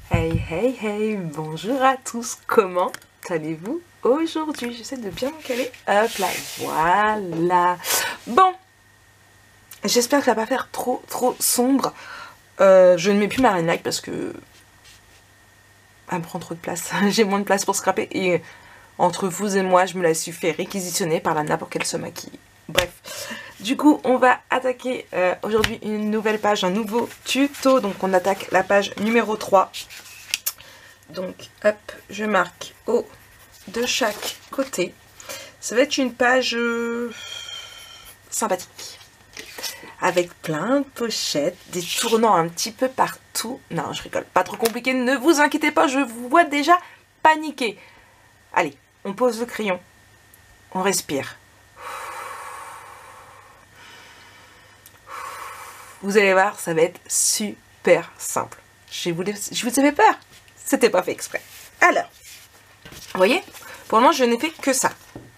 Hey hey hey, bonjour à tous, comment allez-vous aujourd'hui? J'essaie de bien me caler, hop là, voilà. Bon, j'espère que ça va pas faire trop sombre. Je ne mets plus ma ring light parce que elle me prend trop de place. J'ai moins de place pour scraper et entre vous et moi, je me la suis fait réquisitionner par la n'importe quelle se maquille. Bref, du coup, on va attaquer aujourd'hui une nouvelle page, un nouveau tuto. Donc, on attaque la page numéro 3. Donc, hop, je marque haut de chaque côté. Ça va être une page sympathique. Avec plein de pochettes, des tournants un petit peu partout. Non, je rigole, pas trop compliqué, ne vous inquiétez pas, je vous vois déjà paniquer. Allez, on pose le crayon, on respire. Vous allez voir, ça va être super simple. Je vous ai fait peur. C'était pas fait exprès. Alors, vous voyez, pour le moment, je n'ai fait que ça.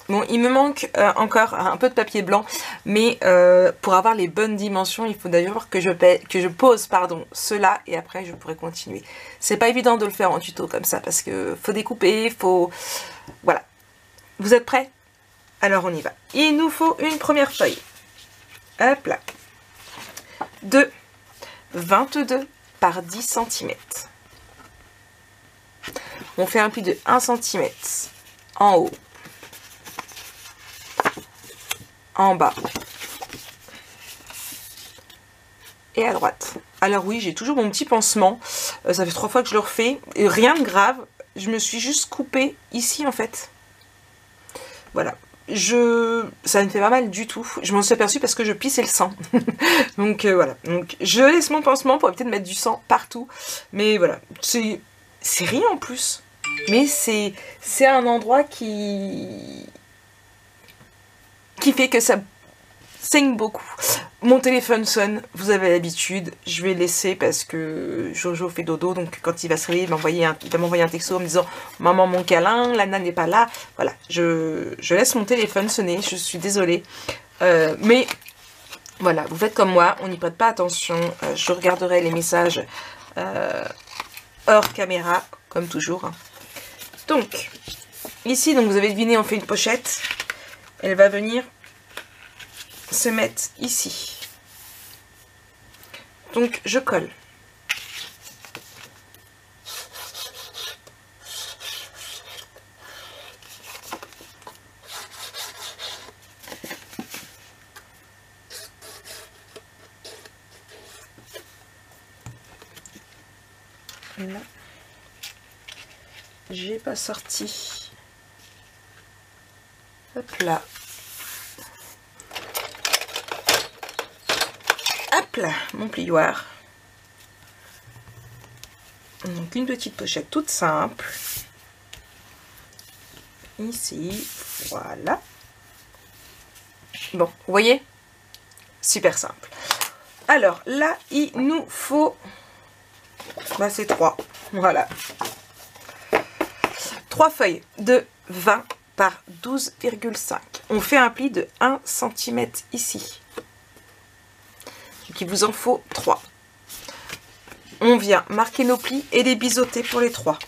Bon, il me manque encore un peu de papier blanc, mais pour avoir les bonnes dimensions, il faut d'ailleurs que je pose cela et après je pourrai continuer. C'est pas évident de le faire en tuto comme ça parce que faut découper, faut... Voilà. Vous êtes prêts? Alors on y va. Il nous faut une première feuille. Hop là. De 22 par 10 cm. On fait un pli de 1 cm en haut, en bas et à droite. Alors oui, j'ai toujours mon petit pansement. Ça fait 3 fois que je le refais. Et rien de grave. Je me suis juste coupée ici en fait. Voilà. Ça ne fait pas mal du tout. Je m'en suis aperçue parce que je pissais le sang. Donc voilà. Donc je laisse mon pansement pour éviter de mettre du sang partout. Mais voilà. C'est rien en plus. Mais c'est un endroit qui fait que ça saigne beaucoup. Mon téléphone sonne, vous avez l'habitude, je vais laisser parce que Jojo fait dodo, donc quand il va se réveiller, il va m'envoyer un texto en me disant « Maman, mon câlin, Lana n'est pas là ». Voilà, je laisse mon téléphone sonner, je suis désolée. Mais voilà, vous faites comme moi, on n'y prête pas attention, je regarderai les messages hors caméra, comme toujours. Donc, ici, donc vous avez deviné, on fait une pochette. Elle va venir se mettre ici. Donc, je colle. Là. J'ai pas sorti. Hop là. Hop là, mon plioir. Donc une petite pochette toute simple. Ici, voilà. Bon, vous voyez? Super simple. Alors là, il nous faut... Bah, c'est 3. Voilà. 3 feuilles de 20 par 12,5. On fait un pli de 1 cm ici. Donc il vous en faut 3. On vient marquer nos plis et les biseauter pour les 3.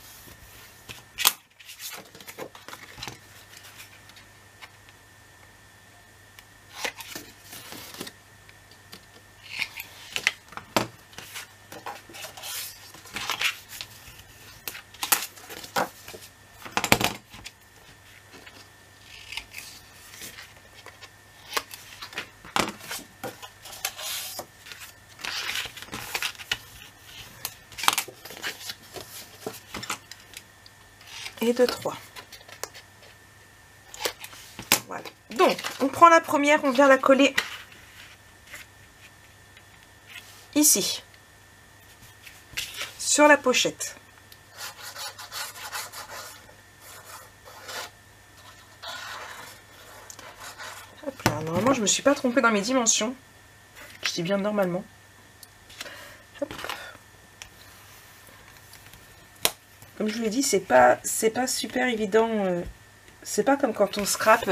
Et de 3. Voilà. Donc, on prend la première, on vient la coller ici, sur la pochette. Hop là. Normalement, je ne me suis pas trompée dans mes dimensions. Je dis bien normalement. Hop. Comme je vous l'ai dit, c'est pas super évident. C'est pas comme quand on scrape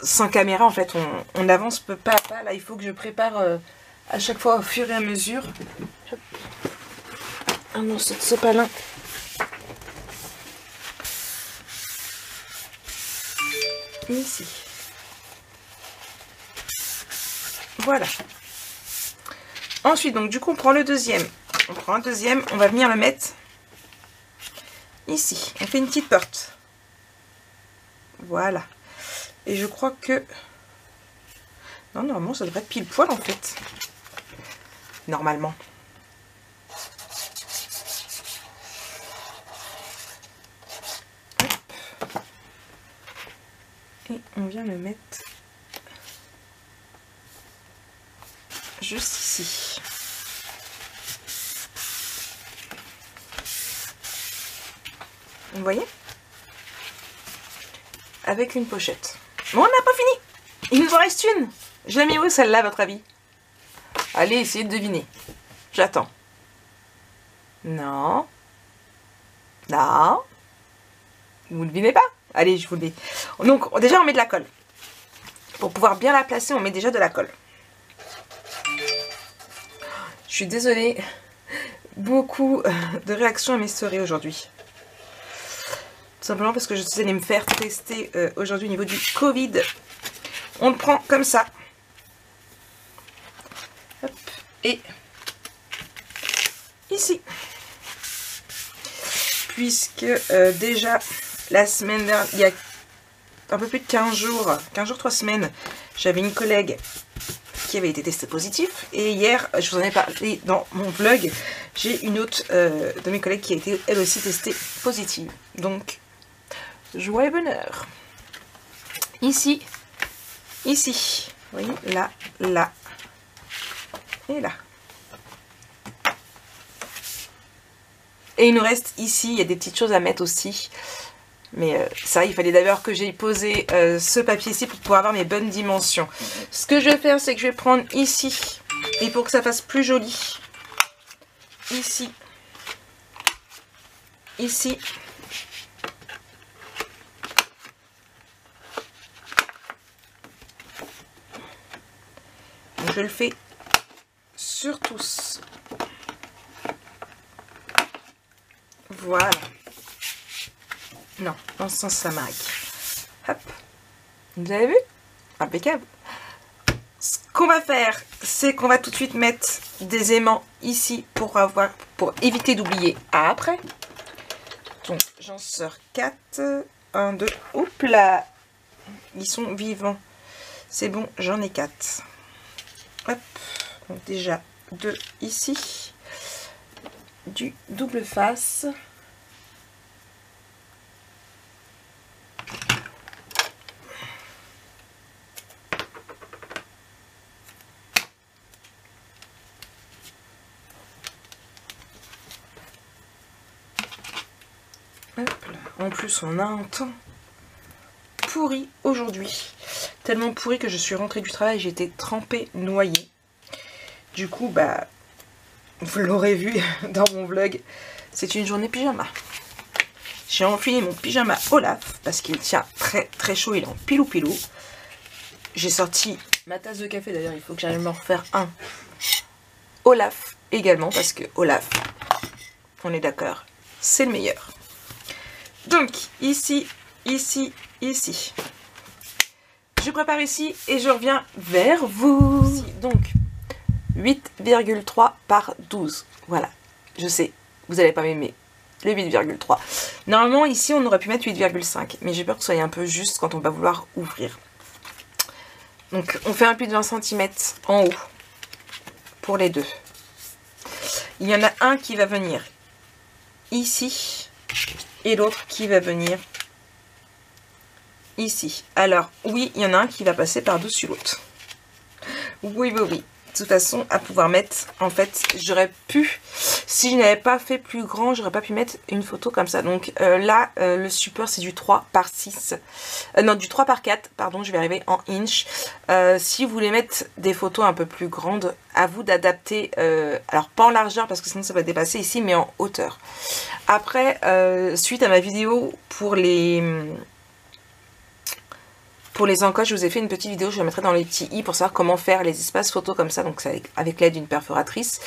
sans caméra. En fait, on avance pas à pas. Là, il faut que je prépare à chaque fois au fur et à mesure. Hop. un morceau de sopalin. Ici. Voilà. Ensuite, donc du coup, on prend le deuxième. On prend un deuxième, on va venir le mettre ici. On fait une petite porte. Voilà. Et je crois que... Non, normalement, ça devrait être pile poil en fait. Normalement. Hop. Et on vient le mettre juste ici. Vous voyez? Avec une pochette. Bon, on n'a pas fini. Il nous en reste une. Je l'ai mis où celle-là à votre avis? Allez, essayez de deviner. J'attends. Non. Non. Vous ne devinez pas? Allez, je vous le dis. Donc, déjà, on met de la colle. Pour pouvoir bien la placer, on met déjà de la colle. Je suis désolée. Beaucoup de réactions à mes stories aujourd'hui. Tout simplement parce que je suis allée me faire tester aujourd'hui au niveau du Covid. On le prend comme ça. Hop. Et ici. Puisque déjà la semaine dernière, il y a un peu plus de 15 jours, 3 semaines, j'avais une collègue qui avait été testée positif. Et hier, je vous en ai parlé dans mon vlog, j'ai une autre de mes collègues qui a été elle aussi testée positive. Donc, joie et bonheur. Ici, ici, vous voyez, là, là, et là. Et il nous reste ici, il y a des petites choses à mettre aussi. Mais ça, il fallait d'abord que j'ai posé ce papier-ci pour pouvoir avoir mes bonnes dimensions. Ce que je vais faire, c'est que je vais prendre ici, et pour que ça fasse plus joli, ici, ici, donc je le fais sur tous. Voilà. Non, dans ce sens, ça marque. Hop. Vous avez vu? Impeccable. Ce qu'on va faire, c'est qu'on va tout de suite mettre des aimants ici pour éviter d'oublier après. Donc, j'en sors 4. 1, 2. Oups là. Ils sont vivants. C'est bon, j'en ai 4. Hop. Donc, déjà 2 ici. Du double face. Hop là. En plus, on a un temps pourri aujourd'hui. Tellement pourri que je suis rentrée du travail, j'étais trempée, noyée. Du coup, bah, vous l'aurez vu dans mon vlog, c'est une journée pyjama. J'ai enfilé mon pyjama Olaf parce qu'il tient très très chaud, il est en pilou pilou. J'ai sorti ma tasse de café, d'ailleurs il faut que j'aille m'en refaire un Olaf également parce que Olaf, on est d'accord, c'est le meilleur. Donc ici, ici, ici. Je prépare ici et je reviens vers vous. Ici, donc 8,3 par 12. Voilà, je sais, vous n'allez pas m'aimer. Le 8,3. Normalement, ici, on aurait pu mettre 8,5. Mais j'ai peur que ce soit un peu juste quand on va vouloir ouvrir. Donc, on fait un pli de 20 cm en haut. Pour les deux. Il y en a un qui va venir ici. Et l'autre qui va venir ici. Alors, oui, il y en a un qui va passer par-dessus l'autre. Oui, oui, oui. De toute façon, à pouvoir mettre, en fait, j'aurais pu, si je n'avais pas fait plus grand, j'aurais pas pu mettre une photo comme ça. Donc là, le support, c'est du 3 par 6. Non, du 3 par 4, pardon, je vais arriver en inch. Si vous voulez mettre des photos un peu plus grandes, à vous d'adapter, alors pas en largeur, parce que sinon ça va dépasser ici, mais en hauteur. Après, suite à ma vidéo pour les pour les encoches, je vous ai fait une petite vidéo, je la mettrai dans les petits i pour savoir comment faire les espaces photos comme ça, donc c'est avec l'aide d'une perforatrice.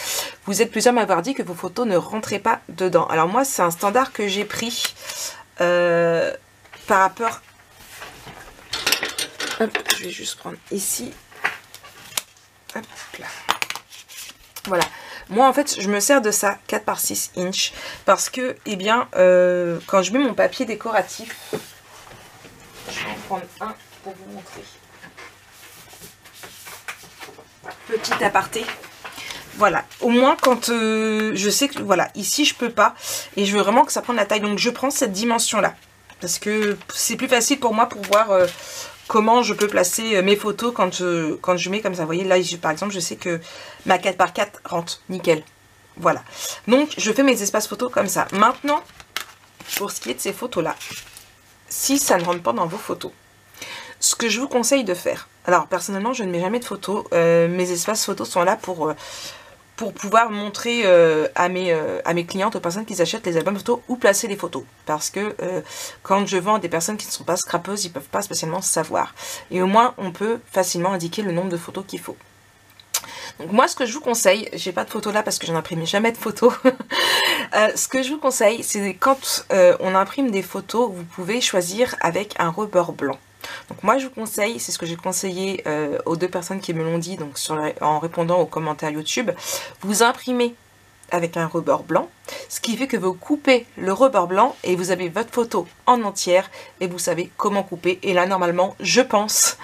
Vous êtes plusieurs à m'avoir dit que vos photos ne rentraient pas dedans. Alors moi, c'est un standard que j'ai pris par rapport... Hop, je vais juste prendre ici. Hop là. Voilà. Moi, en fait, je me sers de ça, 4 par 6 inch, parce que, eh bien, quand je mets mon papier décoratif, je vais en prendre un pour vous montrer. Petit aparté. Voilà. Au moins, quand je sais que, voilà, ici, je peux pas, et je veux vraiment que ça prenne la taille. Donc, je prends cette dimension-là, parce que c'est plus facile pour moi pour voir... comment je peux placer mes photos quand je mets comme ça. Vous voyez, là, par exemple, je sais que ma 4 par 4 rentre. Nickel. Voilà. Donc, je fais mes espaces photos comme ça. Maintenant, pour ce qui est de ces photos-là, si ça ne rentre pas dans vos photos, ce que je vous conseille de faire... Alors, personnellement, je ne mets jamais de photos. Mes espaces photos sont là pour pouvoir montrer à mes clientes, aux personnes qui achètent les albums photos, où placer les photos. Parce que quand je vends à des personnes qui ne sont pas scrapeuses, ils ne peuvent pas spécialement savoir. Et au moins, on peut facilement indiquer le nombre de photos qu'il faut. Donc moi, ce que je vous conseille, j'ai pas de photos là parce que j'en imprime jamais de photos. Ce que je vous conseille, c'est quand on imprime des photos, vous pouvez choisir avec un rebord blanc. Donc moi je vous conseille, c'est ce que j'ai conseillé aux 2 personnes qui me l'ont dit, donc en répondant aux commentaires YouTube, vous imprimez avec un rebord blanc, ce qui fait que vous coupez le rebord blanc et vous avez votre photo en entière et vous savez comment couper. Et là normalement, je pense,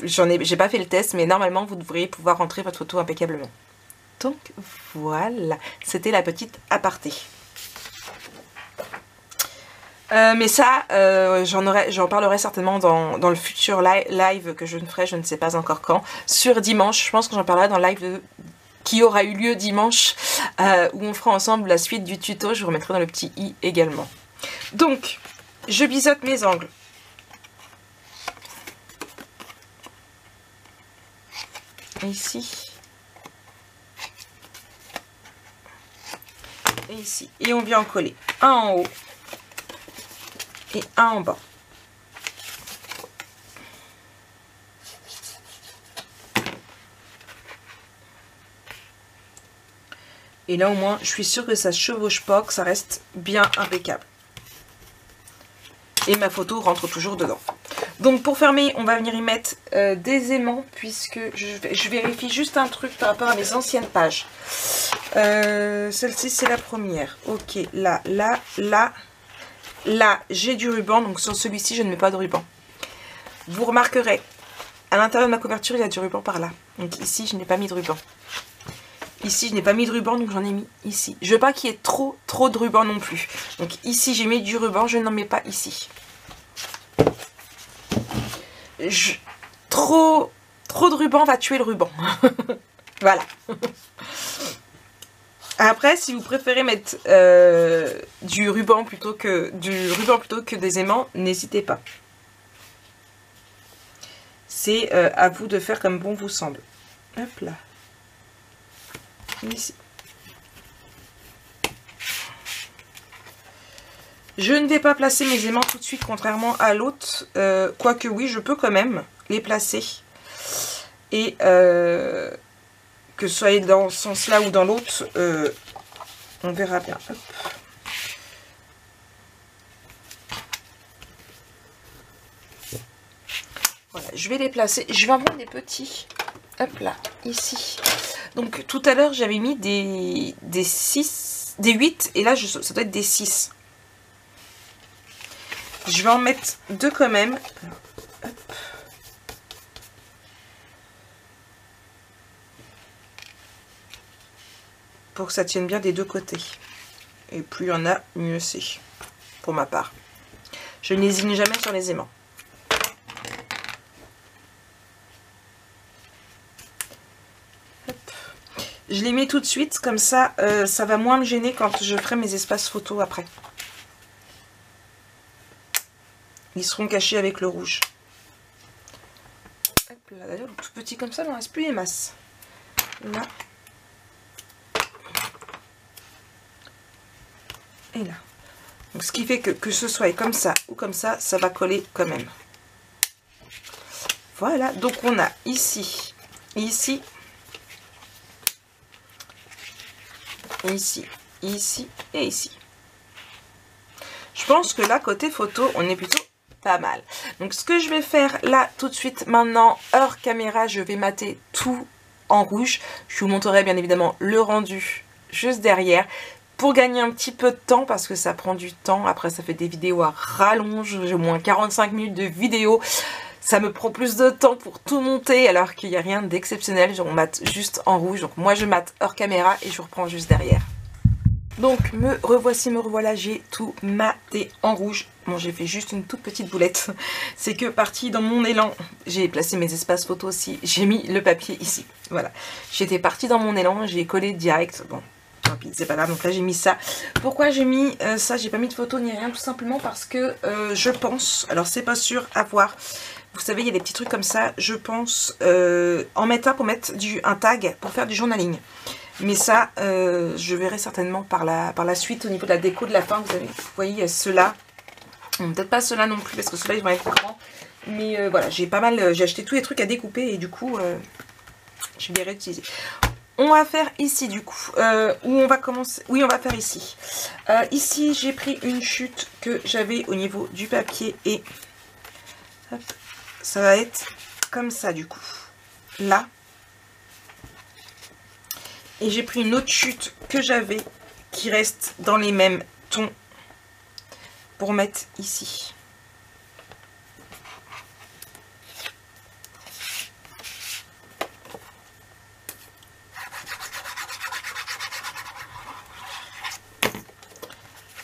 j'ai pas fait le test, mais normalement vous devriez pouvoir rentrer votre photo impeccablement. Donc voilà, c'était la petite aparté. Mais ça, j'en parlerai certainement dans le futur live que je ne ferai, je ne sais pas encore quand, sur dimanche. Je pense que j'en parlerai dans le live qui aura eu lieu dimanche, où on fera ensemble la suite du tuto. Je vous remettrai dans le petit i également. Donc, je biseaute mes angles. Ici. Et ici. Et on vient en coller un en haut. Et un en bas. Et là au moins je suis sûre que ça ne chevauche pas, que ça reste bien impeccable. Et ma photo rentre toujours dedans. Donc pour fermer, on va venir y mettre des aimants, puisque je vérifie juste un truc par rapport à mes anciennes pages. Celle-ci c'est la première. Ok, là, j'ai du ruban, donc sur celui-ci, je ne mets pas de ruban. Vous remarquerez, à l'intérieur de ma couverture, il y a du ruban par là. Donc ici, je n'ai pas mis de ruban. Ici, je n'ai pas mis de ruban, donc j'en ai mis ici. Je veux pas qu'il y ait trop de ruban non plus. Donc ici, j'ai mis du ruban, je n'en mets pas ici. Trop de ruban va tuer le ruban. Voilà. Après, si vous préférez mettre du ruban plutôt que des aimants, n'hésitez pas. C'est à vous de faire comme bon vous semble. Hop là. Ici. Je ne vais pas placer mes aimants tout de suite, contrairement à l'autre. Quoique oui, je peux quand même les placer. Et... que ce soit dans ce sens-là ou dans l'autre, on verra bien. Hop. Voilà, je vais les placer. Je vais en prendre des petits. Hop là, ici. Donc tout à l'heure, j'avais mis des 8 et là, ça doit être des 6. Je vais en mettre 2 quand même. Hop. Pour que ça tienne bien des 2 côtés. Et plus il y en a, mieux c'est. Pour ma part. Je ne lésine jamais sur les aimants. Hop. Je les mets tout de suite, comme ça, ça va moins me gêner quand je ferai mes espaces photos après. Ils seront cachés avec le rouge. Hop là, d'ailleurs, tout petit comme ça, il ne reste plus les masses. Là. Et là. Donc ce qui fait que ce soit comme ça ou comme ça, ça va coller quand même. Voilà, donc on a ici, ici, ici, ici et ici. Je pense que là, côté photo, on est plutôt pas mal. Donc ce que je vais faire là tout de suite maintenant, hors caméra, je vais mater tout en rouge. Je vous montrerai bien évidemment le rendu juste derrière pour gagner un petit peu de temps parce que ça prend du temps. Après ça fait des vidéos à rallonge, j'ai au moins 45 minutes de vidéo. Ça me prend plus de temps pour tout monter alors qu'il n'y a rien d'exceptionnel. On mate juste en rouge. Donc moi je mate hors caméra et je reprends juste derrière. Donc me revoilà, j'ai tout maté en rouge. Bon, j'ai fait juste une toute petite boulette. C'est que parti dans mon élan, j'ai placé mes espaces photos aussi. J'ai mis le papier ici. Voilà. J'étais partie dans mon élan, j'ai collé direct. Bon, tant pis, c'est pas grave. Donc là, j'ai mis ça. Pourquoi j'ai mis ça? J'ai pas mis de photo ni rien, tout simplement parce que je pense, alors c'est pas sûr, à voir. Vous savez, il y a des petits trucs comme ça. Je pense en mettre un pour mettre un tag pour faire du journaling. Mais ça, je verrai certainement par la suite au niveau de la déco de la fin. Vous voyez, ceux-là. Peut-être pas ceux-là non plus parce que ceux-là ils vont être grands. Mais voilà, j'ai pas mal, j'ai acheté tous les trucs à découper et du coup, je vais les réutiliser. On va faire ici du coup, où on va commencer. Oui, on va faire ici. Ici, j'ai pris une chute que j'avais au niveau du papier et hop, ça va être comme ça du coup. Là. Et j'ai pris une autre chute que j'avais qui reste dans les mêmes tons pour mettre ici.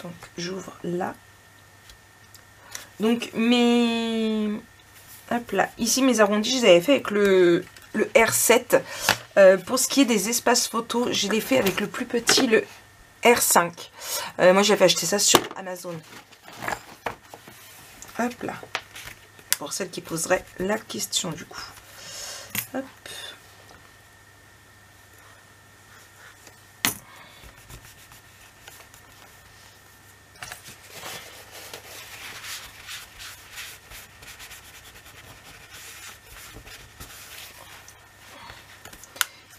Donc j'ouvre là. Donc hop là, ici mes arrondis, je les avais fait avec le R7. Pour ce qui est des espaces photos, je l'ai fait avec le plus petit, le R5. Moi j'avais acheté ça sur Amazon. Hop là. Pour celles qui poseraient la question du coup. Hop.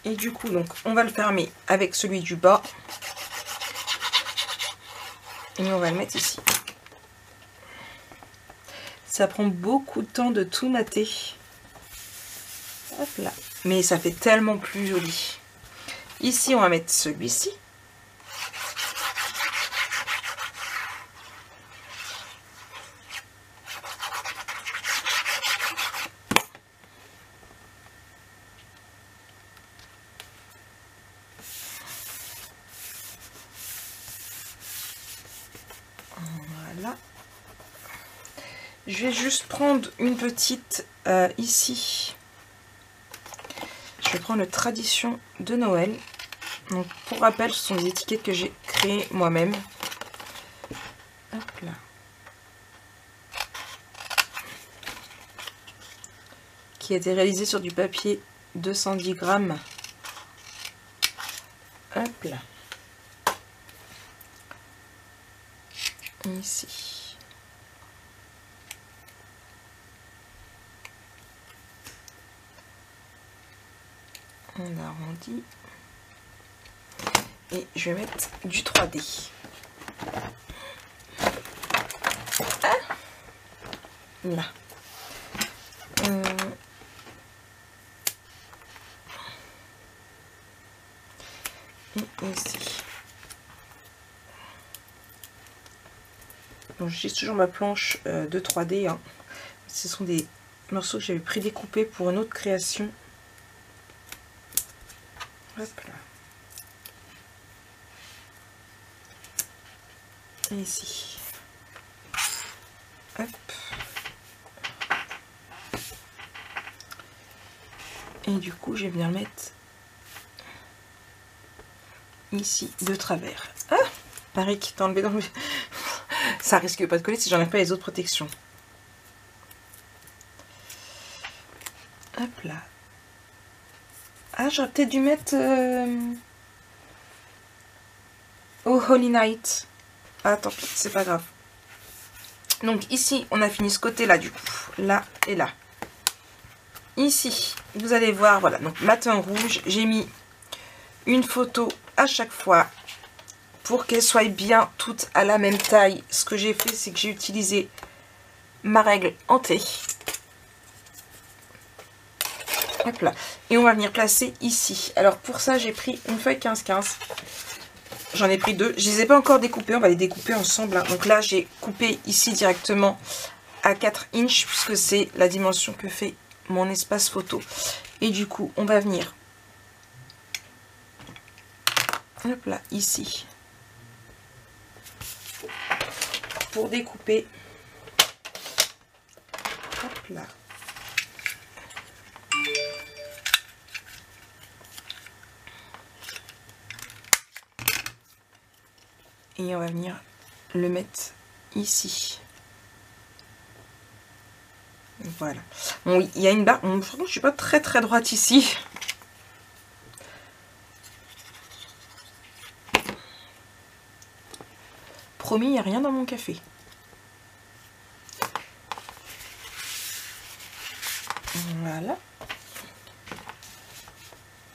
Et du coup, donc, on va le fermer avec celui du bas. Et on va le mettre ici. Ça prend beaucoup de temps de tout mater. Hop là. Mais ça fait tellement plus joli. Ici, on va mettre celui-ci. Voilà. Je vais juste prendre une petite ici. Je vais prendre le Tradition de Noël. Donc pour rappel, ce sont des étiquettes que j'ai créées moi-même. Hop là. Qui a été réalisé sur du papier 210 grammes. Hop là. Ici. On arrondit. Et je vais mettre du 3D. Ah, là. Et ici. Bon, j'utilise toujours ma planche de 3D. Hein. Ce sont des morceaux que j'avais prédécoupés pour une autre création. Hop là. Et ici. Hop. Et du coup, je vais venir le mettre ici, de travers. Ah, pareil qui est enlevé dans le... Ça risque pas de coller si j'enlève pas les autres protections. Hop là. Ah, j'aurais peut-être dû mettre Oh Holy Night. Ah, tant pis, c'est pas grave. Donc ici, on a fini ce côté-là du coup. Là et là. ici, vous allez voir, voilà, donc matin rouge, j'ai mis une photo à chaque fois pour qu'elles soient bien toutes à la même taille. Ce que j'ai fait, c'est que j'ai utilisé ma règle en T. Hop là. Et on va venir placer ici. Alors pour ça, j'ai pris une feuille 15-15. J'en ai pris deux. Je ne les ai pas encore découpées. On va les découper ensemble. Hein. Donc là, j'ai coupé ici directement à 4 inches puisque c'est la dimension que fait mon espace photo. Et du coup, on va venir, hop là, ici, pour découper. Hop là. Et on va venir le mettre ici. Voilà. Bon, il y a une barre. Bon, je ne suis pas très droite ici. Promis, il n'y a rien dans mon café. Voilà.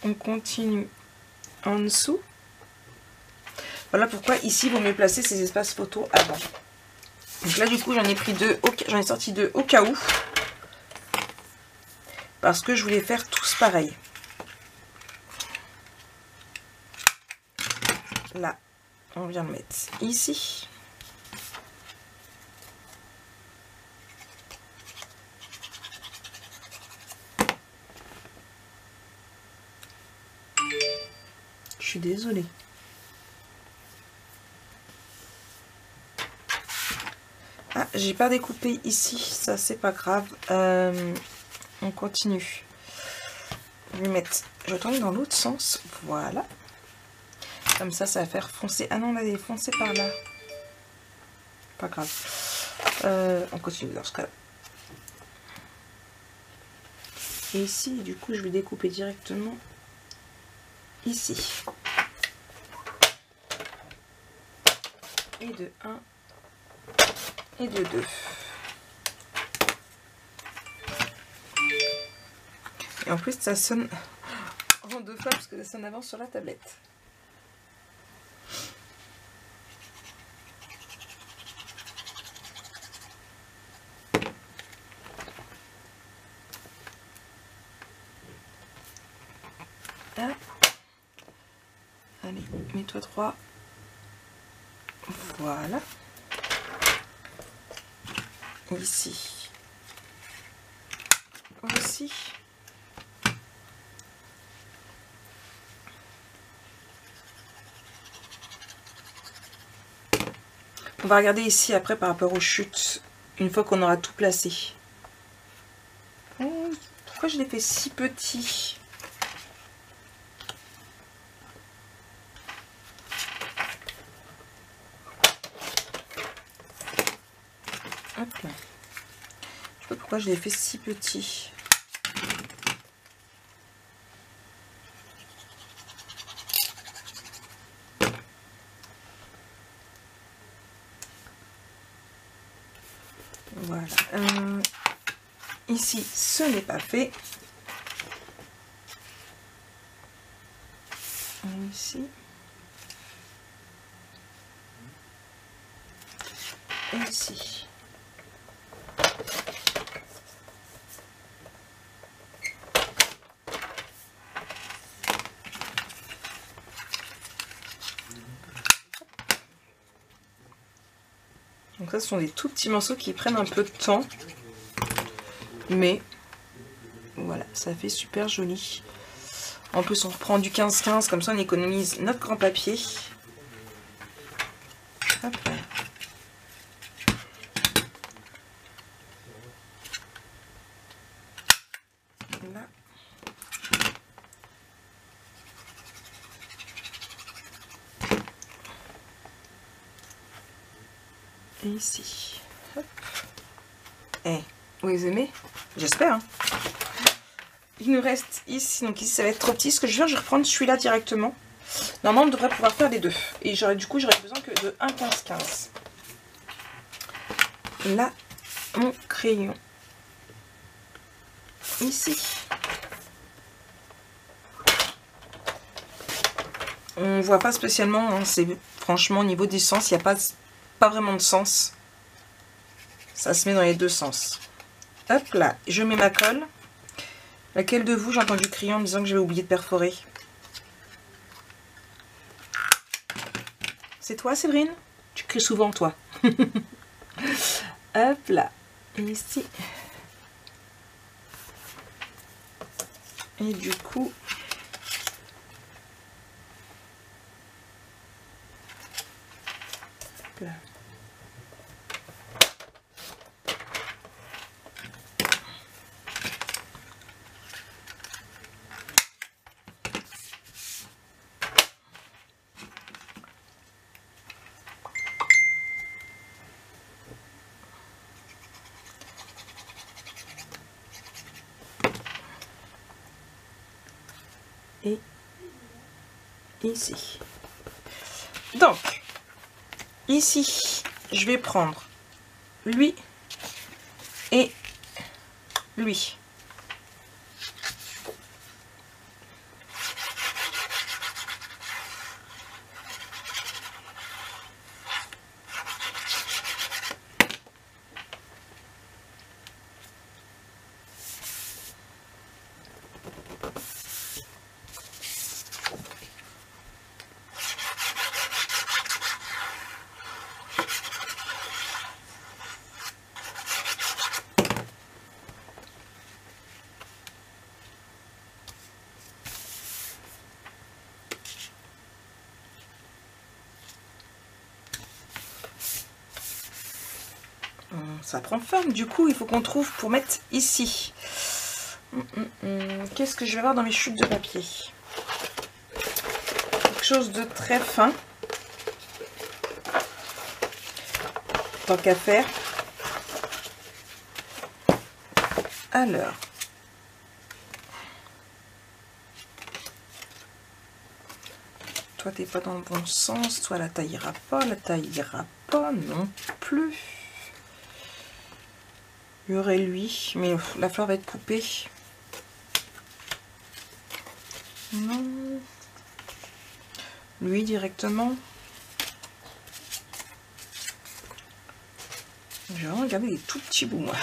On continue en dessous. Voilà pourquoi ici, il vaut mieux placer ces espaces photos avant. Donc là, du coup, j'en ai pris deux, j'en ai sorti deux au cas où. Parce que je voulais faire tous pareil. Là, on vient le mettre ici. Je suis désolée. Ah, j'ai pas découpé ici, ça c'est pas grave. On continue. Je vais mettre, je tourne dans l'autre sens, voilà. Comme ça, ça va faire foncer. Ah non, on a des foncés par là. Pas grave. On continue dans ce cas-là. Et ici, du coup, je vais découper directement ici. Et de 1 et de 2. Et en plus, ça sonne en deux fois parce que ça sonne avant sur la tablette. Hop. Allez, mets-toi 3. Voilà. Ici. Aussi. On va regarder ici après par rapport aux chutes, une fois qu'on aura tout placé. Pourquoi je l'ai fait si petit? Hop là. Je sais pas pourquoi je l'ai fait si petit. Voilà. Ici, ce n'est pas fait. Ici. Et ici. Donc ça, ce sont des tout petits morceaux qui prennent un peu de temps. Mais voilà, ça fait super joli. En plus, on reprend du 15-15, comme ça on économise notre grand papier. Hop là. Là. Et ici. Hop. Eh, vous les aimez? J'espère. Hein. Il nous reste ici, donc ici ça va être trop petit. Ce que je vais faire, je vais reprendre celui-là directement. Normalement, on devrait pouvoir faire les deux. Et du coup, j'aurais besoin que de 1 15-15. Là, mon crayon. ici. On voit pas spécialement, hein, c'est franchement au niveau des sens, il n'y a pas vraiment de sens. Ça se met dans les deux sens. Hop là, je mets ma colle. Laquelle de vous j'ai entendu crier en me disant que j'avais oublié de perforer? C'est toi, Séverine? Tu cries souvent, toi. Hop là, et ici. Et du coup, hop là. Et ici. Donc, ici, je vais prendre lui et lui. Ça prend forme, du coup il faut qu'on trouve pour mettre ici. Qu'est-ce que je vais avoir dans mes chutes de papier? Quelque chose de très fin, tant qu'à faire. Alors, toi t'es pas dans le bon sens, toi la taille ira pas non plus. Il y aurait lui, mais la fleur va être coupée. Non. Lui directement. Je vais regarder les tout petits bouts, moi.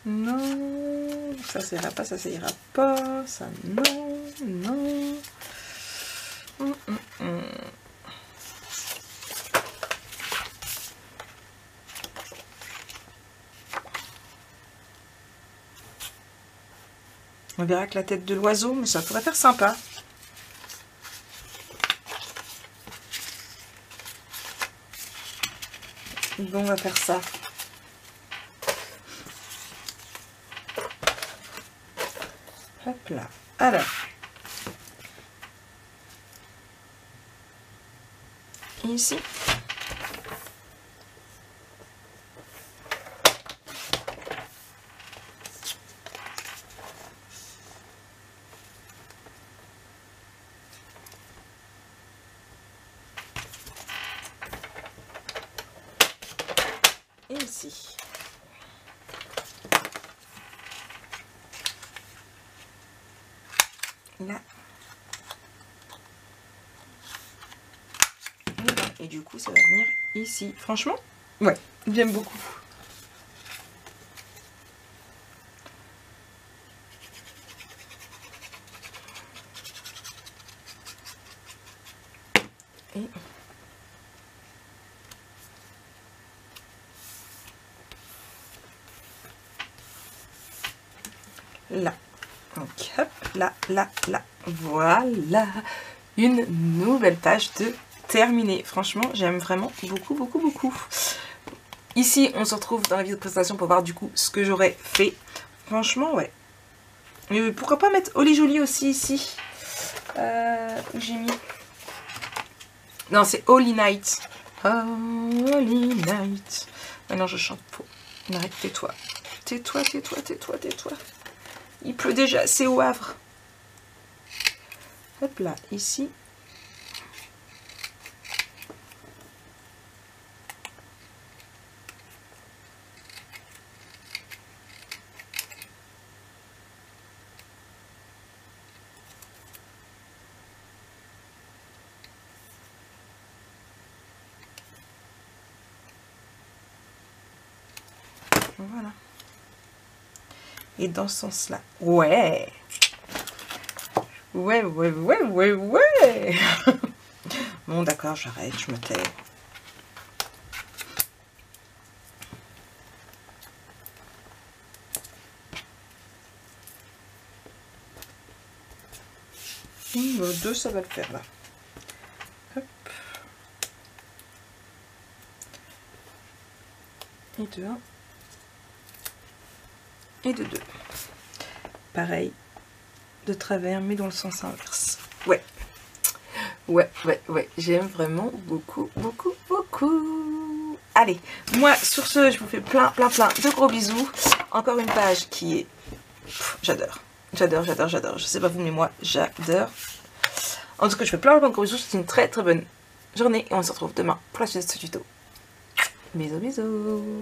Non, ça ira pas, ça ira pas, ça non, non. On verra que la tête de l'oiseau, mais ça pourrait faire sympa. Bon, on va faire ça. Hop là. Alors. Ici. Et ici. Là. Et du coup, ça va venir ici. Franchement, ouais, j'aime beaucoup. Et là. Donc, hop, là, là, là. Voilà. Une nouvelle page de terminée. Franchement, j'aime vraiment beaucoup, beaucoup, beaucoup. Ici, on se retrouve dans la vidéo de présentation pour voir du coup ce que j'aurais fait. Franchement, ouais. Mais pourquoi pas mettre Holly Jolie aussi ici. Où j'ai mis... Non, c'est Holy Night. Holy Night. Maintenant, je chante pour. Arrête, tais-toi. Tais-toi, tais-toi, tais-toi, tais-toi. Il pleut déjà, c'est au Havre. Hop là, ici. Voilà. Et dans ce sens-là. Ouais. Ouais. Bon, d'accord, j'arrête, je me tais. Deux, ça va le faire, là. Hop. Et de 1. Et de 2. Pareil, de travers, mais dans le sens inverse. Ouais. J'aime vraiment beaucoup. Allez, moi, sur ce, je vous fais plein de gros bisous. Encore une page qui est... J'adore. Je sais pas vous, mais moi, j'adore. En tout cas, je fais plein de gros bisous. C'est une très bonne journée. Et on se retrouve demain pour la suite de ce tuto. Bisous.